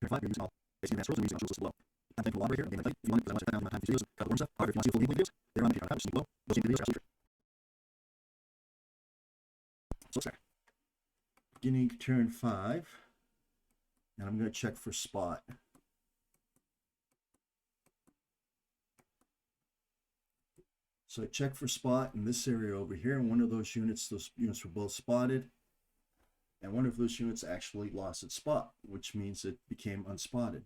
turn 5, you're using all basically advanced rules, and we're using optional lists below. I'm thankful to here, I'm getting a if you want, because I want to spend my time for videos, cover the warm stuff. However, if you want to see full gameplay videos, they're on the channel, just link below. Those gameplay videos are absolutely free. So let's start. Beginning turn 5, and I'm going to check for spot. So I check for spot in this area over here, and one of those units were both spotted, and one of those units actually lost its spot, which means it became unspotted.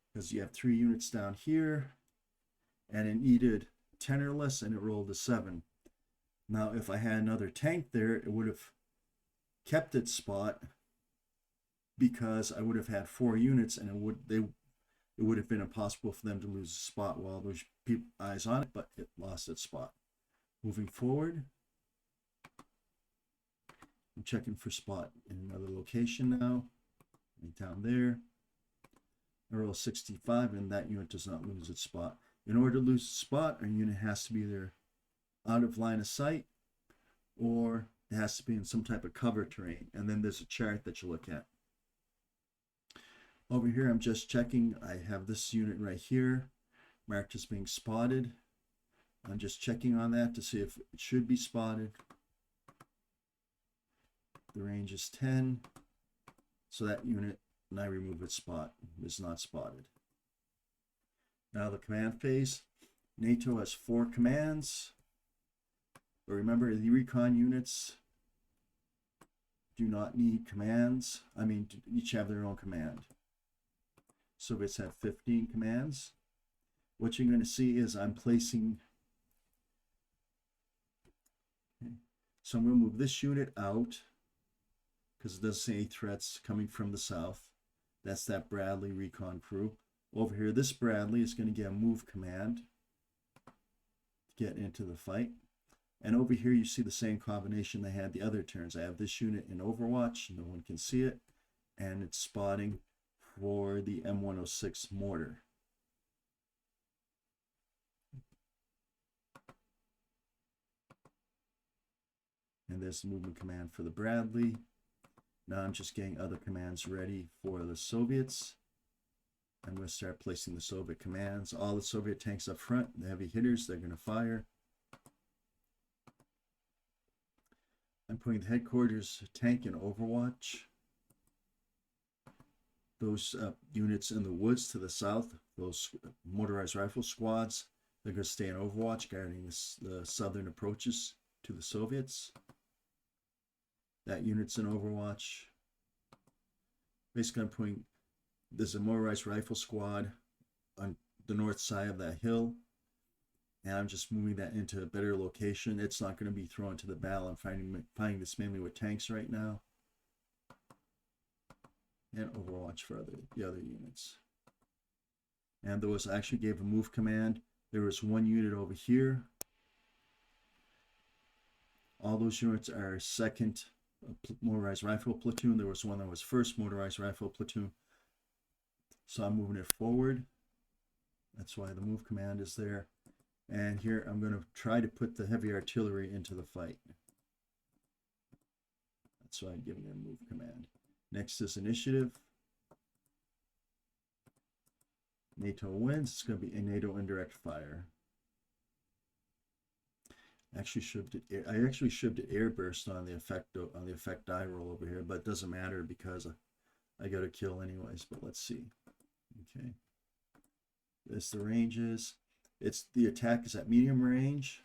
Because you have 3 units down here, and it needed 10 or less, and it rolled a 7. Now, if I had another tank there, it would have kept its spot, because I would have had 4 units, and it would have been impossible for them to lose a spot while there's eyes on it, but it lost its spot. Moving forward, I'm checking for spot in another location now, right down there. I roll 65, and that unit does not lose its spot. In order to lose its spot, a unit has to be either out of line of sight, or it has to be in some type of cover terrain, and then there's a chart that you look at. Over here, I'm just checking. I have this unit right here marked as being spotted. I'm just checking on that to see if it should be spotted. The range is 10, so that unit, and I remove its spot, is not spotted. Now the command phase. NATO has 4 commands. But remember, the recon units do not need commands. I mean, each have their own command. Soviets have 15 commands. What you're going to see is I'm placing, so I'm going to move this unit out, because it does say threats coming from the south. That's that Bradley recon crew. Over here, this Bradley is going to get a move command to get into the fight. And over here, you see the same combination they had the other turns. I have this unit in Overwatch, no one can see it, and it's spotting for the M106 mortar. And there's the movement command for the Bradley. Now I'm just getting other commands ready for the Soviets. I'm going to start placing the Soviet commands. All the Soviet tanks up front, the heavy hitters, they're going to fire. I'm putting the headquarters tank in Overwatch. Those units in the woods to the south, those motorized rifle squads, they're going to stay in Overwatch, guarding the southern approaches to the Soviets. That unit's in Overwatch. Basically, I'm putting, there's a motorized rifle squad on the north side of that hill, and I'm just moving that into a better location. It's not going to be thrown to the battle. I'm finding this mainly with tanks right now. And Overwatch for the other units. And those actually gave a move command. There was 1 unit over here. All those units are 2nd motorized rifle platoon. There was one that was 1st motorized rifle platoon. So I'm moving it forward. That's why the move command is there. And here I'm going to try to put the heavy artillery into the fight. That's why I'm giving it a move command. Next is initiative. NATO wins. It's going to be a NATO indirect fire. I actually shoved it airburst on the effect die roll over here, but it doesn't matter because I got a kill anyways. But let's see. Okay. This the range is. It's the attack is at medium range.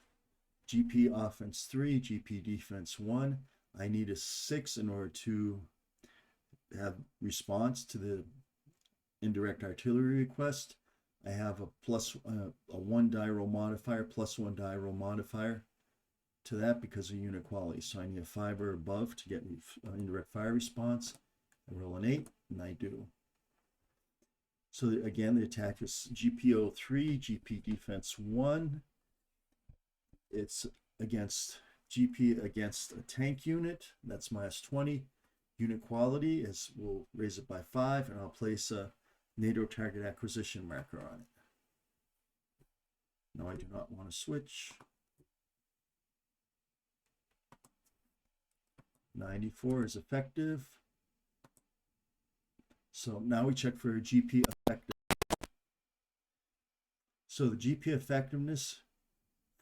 GP offense 3, GP defense 1. I need a 6 in order to have response to the indirect artillery request. I have a 1 die roll modifier, +1 die roll modifier to that because of unit quality. So I need a 5 or above to get indirect fire response. I roll an 8, and I do. So again, the attack is GPO 3, GP defense 1. It's against GP against a tank unit. That's -20. Unit quality is, we'll raise it by 5, and I'll place a NATO target acquisition marker on it. No, I do not want to switch. 94 is effective. So now we check for GP effectiveness. So the GP effectiveness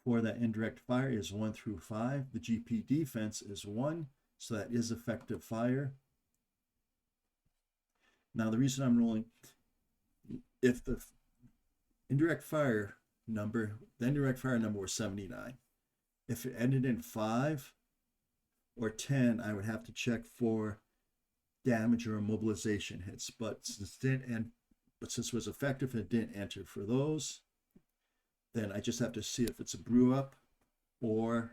for that indirect fire is 1 through 5. The GP defense is 1, so that is effective fire. Now the reason I'm rolling, if the indirect fire number was 79. If it ended in 5 or 10, I would have to check for damage or immobilization hits. But since it was effective and it didn't enter for those, then I just have to see if it's a brew up or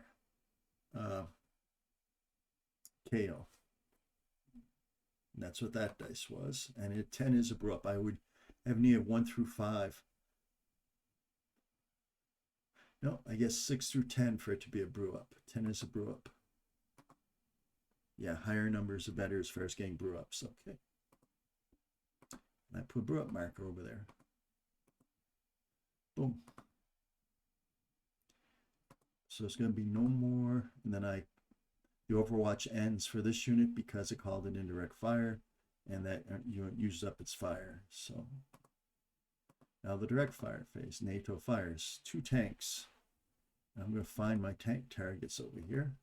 KO. And that's what that dice was. And 10 is a brew up. I would have needed 1 through 5. No, I guess 6 through 10 for it to be a brew up. 10 is a brew up. Yeah, higher numbers are better as far as getting brew ups. Okay. And I put a brew up marker over there. Boom. So it's going to be no more. And then the Overwatch ends for this unit because it called it indirect fire, and that unit used up its fire. So now the direct fire phase. NATO fires 2 tanks. I'm going to find my tank targets over here.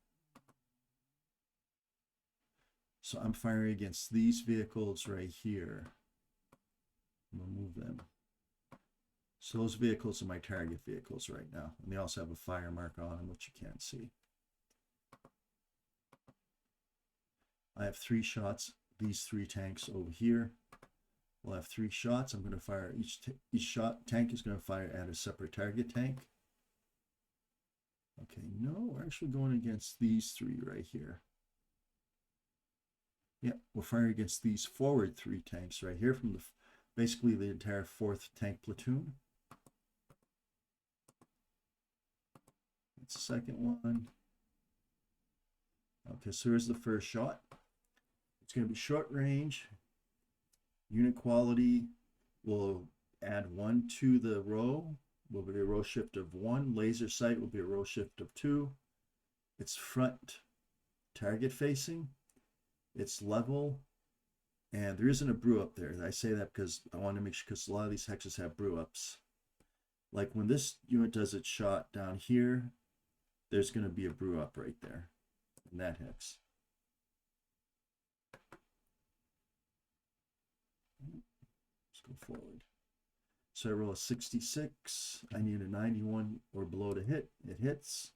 So I'm firing against these vehicles right here. I'm going to move them. So those vehicles are my target vehicles right now. And they also have a fire mark on them, which you can't see. I have 3 shots. These 3 tanks over here will have 3 shots. I'm going to fire each tank is going to fire at a separate target tank. Okay, no, we're actually going against these 3 right here. Yeah, we're firing against these forward 3 tanks right here from basically the entire 4th tank platoon. That's the second one. Okay, so here's the first shot. It's going to be short range. Unit quality will add 1 to the row. Will be a row shift of 1. Laser sight will be a row shift of 2. It's front target facing. It's level. And there isn't a brew up there. I say that because I want to make sure, because a lot of these hexes have brew ups. Like when this unit does its shot down here, there's going to be a brew up right there in that hex. Let's go forward. So I roll a 66. I need a 91 or below to hit. It hits.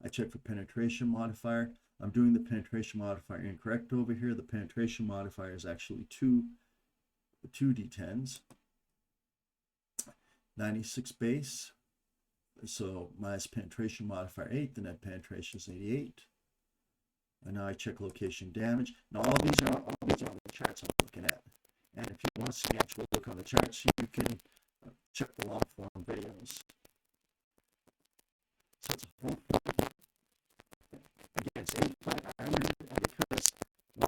I check for penetration modifier. I'm doing the penetration modifier incorrect over here. The penetration modifier is actually 2 D10s. 96 base. So minus penetration modifier 8, the net penetration is 88. And now I check location damage. Now all these are on the charts I'm looking at. And if you want to see the actual look on the charts, you can check the long form videos. So it's a full against 85 iron, and because my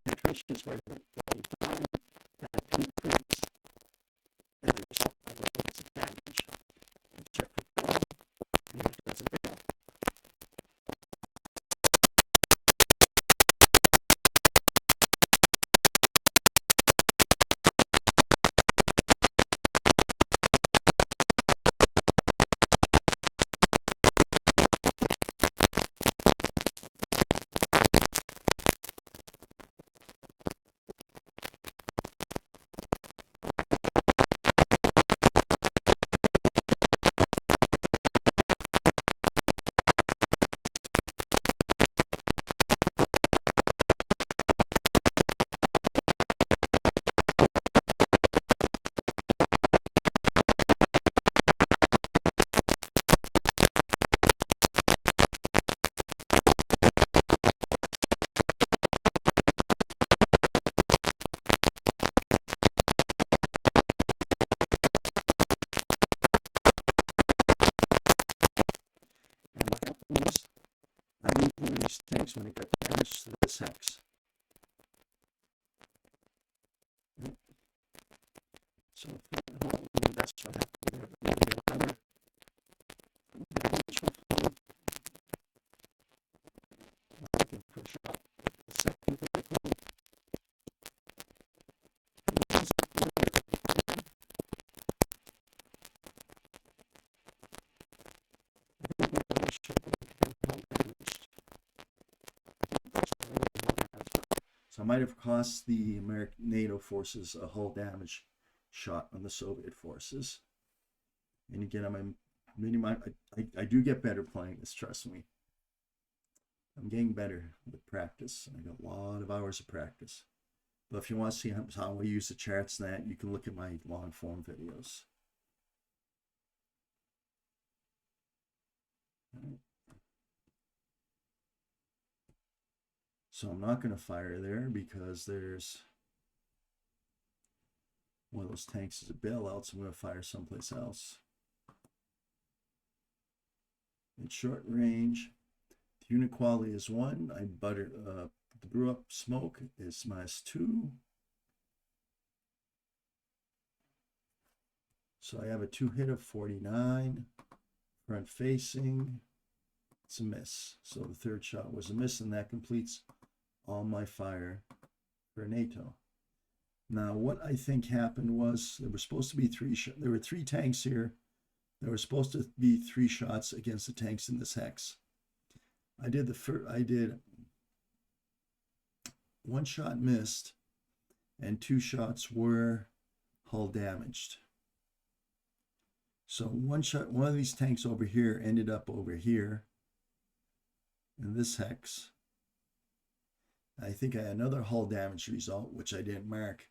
penetration is right at 25, that increase as a result of the damage. And check for fail, and it doesn't fail. Tanks when it got damaged to this hex. So that's what happened. Looking for a shot. The second vehicle. So I might have cost the American NATO forces a hull damage shot on the Soviet forces. And again, I do get better playing this, trust me. I'm getting better with practice. I got a lot of hours of practice. But if you want to see how I use the charts and that, you can look at my long form videos. Right. So I'm not going to fire there because there's one of those tanks is a bailout, so I'm going to fire someplace else. In short range, the unit quality is 1. The brew up smoke is -2. So I have a 2 hit of 49. Front facing, it's a miss. So the third shot was a miss, and that completes all my fire for NATO. Now, what I think happened was there were supposed to be there were 3 tanks here. There were supposed to be 3 shots against the tanks in this hex. I did 1 shot missed, and 2 shots were hull damaged. So one of these tanks over here ended up over here in this hex. I think I had another hull damage result, which I didn't mark.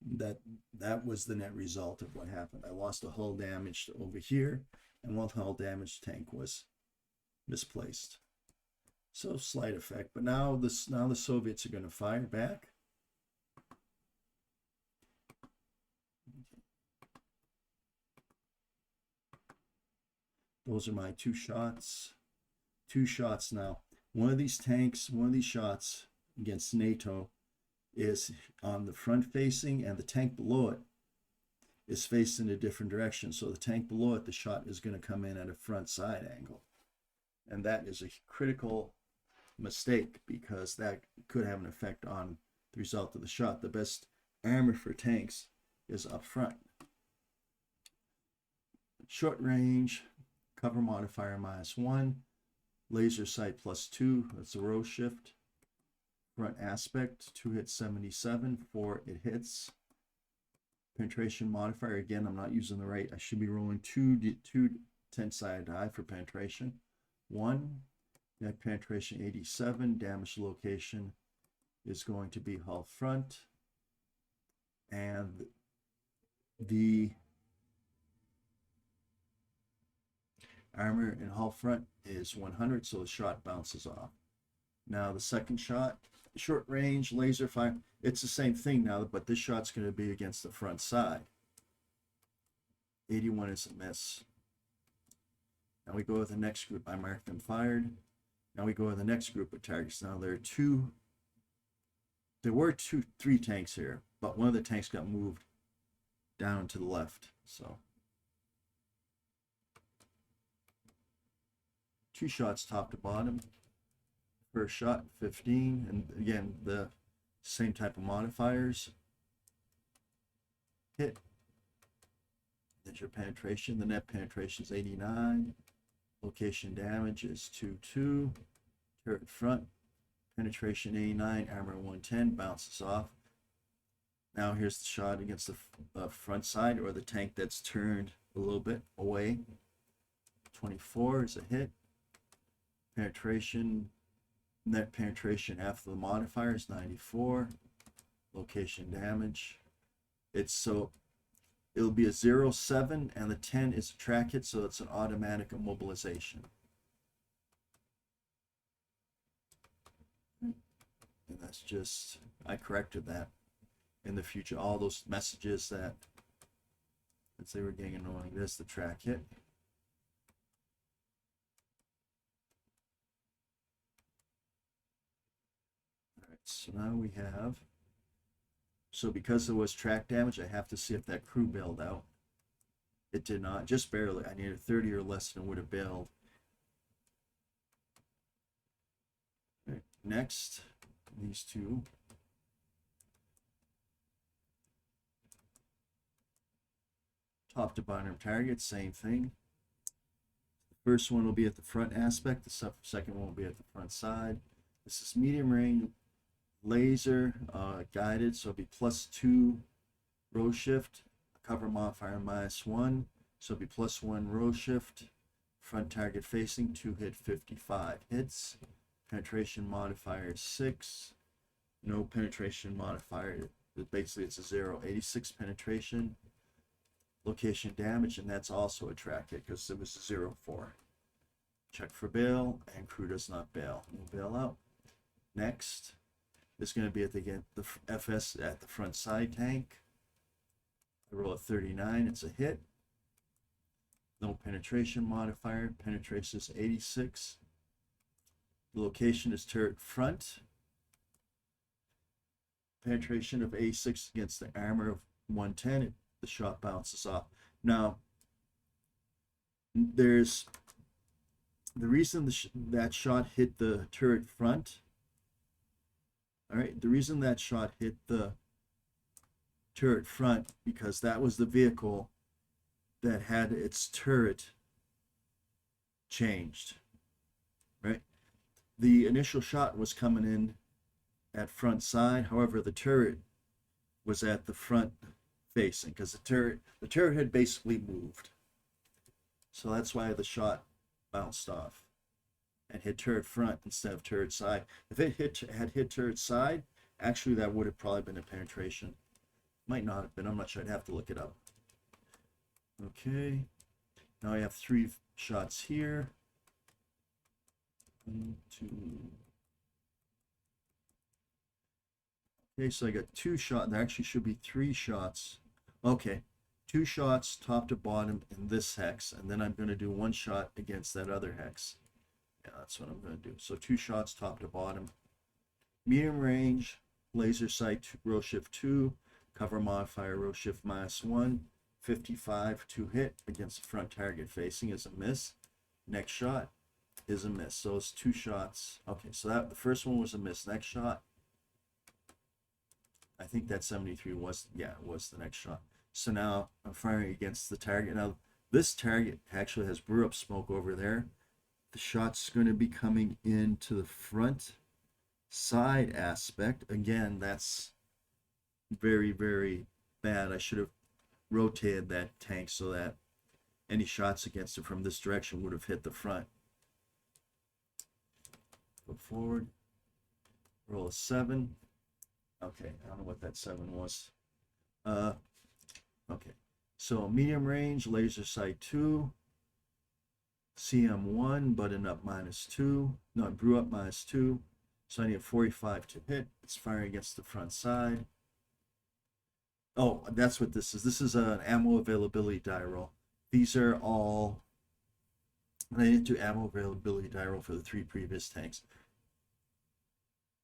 That was the net result of what happened. I lost a hull damage over here, and one hull damage tank was misplaced. So slight effect, but now the Soviets are going to fire back. Those are my 2 shots. 2 shots now. One of these shots against NATO is on the front facing, and the tank below it is faced in a different direction. So the tank below it, the shot is going to come in at a front side angle. And that is a critical mistake because that could have an effect on the result of the shot. The best armor for tanks is up front. Short range, cover modifier -1, laser sight +2, that's a row shift. Front aspect, 2 hits 77, 4 it hits. Penetration modifier, again, I'm not using the right, I should be rolling 2 10-sided die for penetration. 1, net penetration 87, damage location is going to be hull front. And the armor in hull front is 100, so the shot bounces off. Now the second shot, short range, laser fire, it's the same thing now, but this shot's going to be against the front side. 81 is a miss. Now we go with the next group. I marked them fired. Now we go to the next group of targets. Now there were 3 tanks here, but one of the tanks got moved down to the left. So 2 shots top to bottom. First shot 15, and again the same type of modifiers. Hit. There's your penetration. The net penetration is 89. Location damage is 2-2. Turret front. Penetration 89. Armor 110. Bounces off. Now here's the shot against the front side, or the tank that's turned a little bit away. 24 is a hit. Penetration, net penetration after the modifier is 94. Location damage. It'll be a 0-7, and the 10 is a track hit, so it's an automatic immobilization. And that's just, I corrected that in the future. All those messages that, let's say we're getting annoying. There's the track hit. Alright, so now we have, so because there was track damage, I have to see if that crew bailed out. It did not, just barely. I needed 30 or less and it would have bailed. Right, next, these 2. Top to bottom target, same thing. The first one will be at the front aspect, the second one will be at the front side. This is medium range laser guided, so it'll be +2 row shift, cover modifier -1, so it'll be +1 row shift, front target facing, 2 hit 55 hits, penetration modifier 6, no penetration modifier, basically it's a 0, 86 penetration, location damage, and that's also a track hit because it was a 0-4. Check for bail, and crew does not bail. We'll bail out. Next is going to be at the FS at the front side tank. I roll a 39, it's a hit. No penetration modifier, penetrates 86. The location is turret front. Penetration of 86 against the armor of 110, the shot bounces off. Now, there's the reason that shot hit the turret front. All right, the reason that shot hit the turret front, because that was the vehicle that had its turret changed, right? The initial shot was coming in at front side, however, the turret was at the front facing, because the turret had basically moved. So that's why the shot bounced off and hit turret front instead of turret side. If it had hit turret side, actually that would have probably been a penetration. Might not have been, I'm not sure, I'd have to look it up. Okay, now I have 3 shots here. 1, 2. Okay, so I got 2 shots. There actually should be 3 shots. Okay, 2 shots top to bottom in this hex, and then I'm going to do 1 shot against that other hex. Yeah, that's what I'm going to do. So 2 shots top to bottom. Medium range, laser sight, row shift 2, cover modifier, row shift -1, 55 to hit against the front target facing is a miss. Next shot is a miss. So it's 2 shots. Okay, so that the first one was a miss. Next shot, I think that 73 was, yeah, it was the next shot. So now I'm firing against the target. Now this target actually has brew up smoke over there. The shot's going to be coming into the front side aspect. Again, that's very, very bad. I should have rotated that tank so that any shots against it from this direction would have hit the front. Go forward. Roll a 7. Okay, I don't know what that 7 was. Okay, so medium range, laser sight 2, CM1, button up -2, no, brew up -2, so I need a 45 to hit. It's firing against the front side. Oh, that's what this is. This is an ammo availability die roll. These are all, and I didn't do ammo availability die roll for the 3 previous tanks.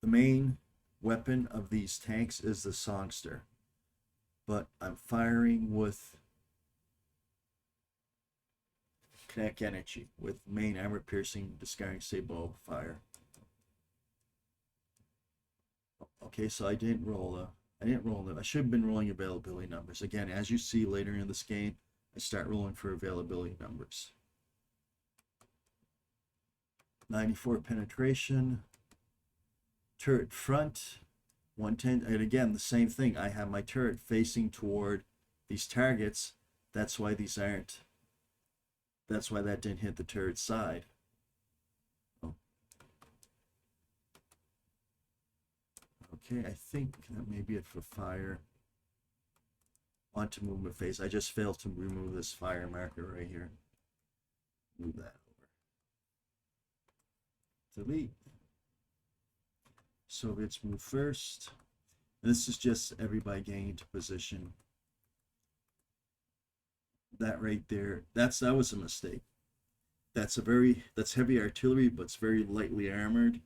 The main weapon of these tanks is the songster, but I'm firing with kinetic energy with main armor piercing discarding sabot fire. Okay, so I didn't roll them. I should have been rolling availability numbers. Again, as you see later in this game, I start rolling for availability numbers. 94 penetration, turret front, 110, and again, the same thing. I have my turret facing toward these targets. That's why these aren't, that's why that didn't hit the turret side. Oh. Okay, I think that may be it for fire. Onto movement phase. I just failed to remove this fire marker right here. Move that over. Delete. Soviets move first. And this is just everybody getting into position. That right there, that was a mistake. That's heavy artillery, but it's very lightly armored,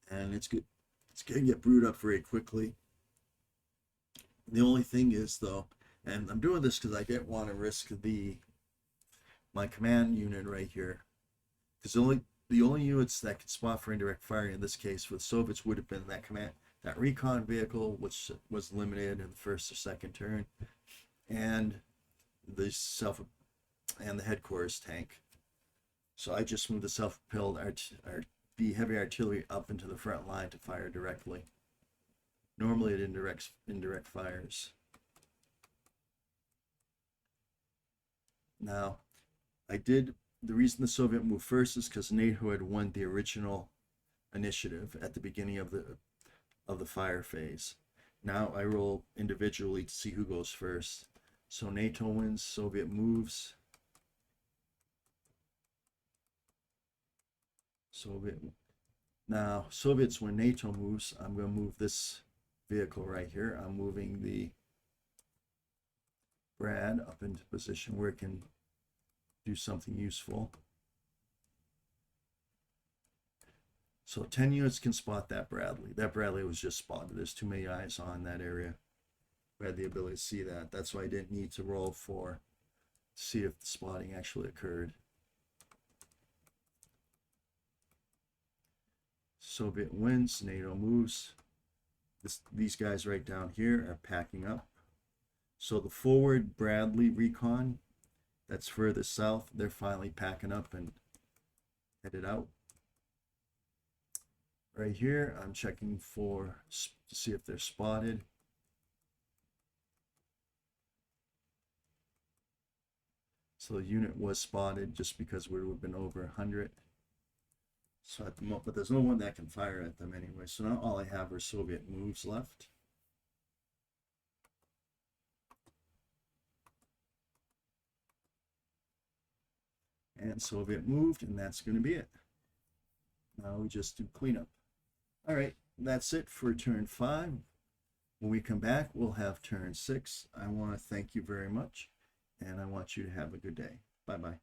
and it's good. It's gonna get brewed up very quickly. The only thing is though, and I'm doing this because I didn't want to risk my command unit right here, because the only units that could spot for indirect fire in this case for the Soviets would have been that recon vehicle, which was eliminated in the first or second turn, and the headquarters tank. So I just moved the self-propelled the heavy artillery up into the front line to fire directly. Normally it indirect fires. Now, the reason the Soviet moved first is because NATO had won the original initiative at the beginning of the fire phase. Now I roll individually to see who goes first. So NATO wins, Soviet moves. Now Soviets when NATO moves, I'm going to move this vehicle right here. I'm moving the Brad up into position where it can do something useful. So 10 units can spot that Bradley. That Bradley was just spotted. There's too many eyes on that area. We had the ability to see that. That's why I didn't need to roll to see if the spotting actually occurred. Soviet wins, NATO moves. These guys right down here are packing up. So the forward Bradley recon, that's further south, they're finally packing up and headed out. Right here, I'm checking to see if they're spotted. So the unit was spotted just because we would have been over 100. So at the moment, but there's no one that can fire at them anyway. So now all I have are Soviet moves left. And Soviet moved, and that's going to be it. Now we just do cleanup. All right, that's it for turn 5. When we come back, we'll have turn 6. I want to thank you very much, and I want you to have a good day. Bye-bye.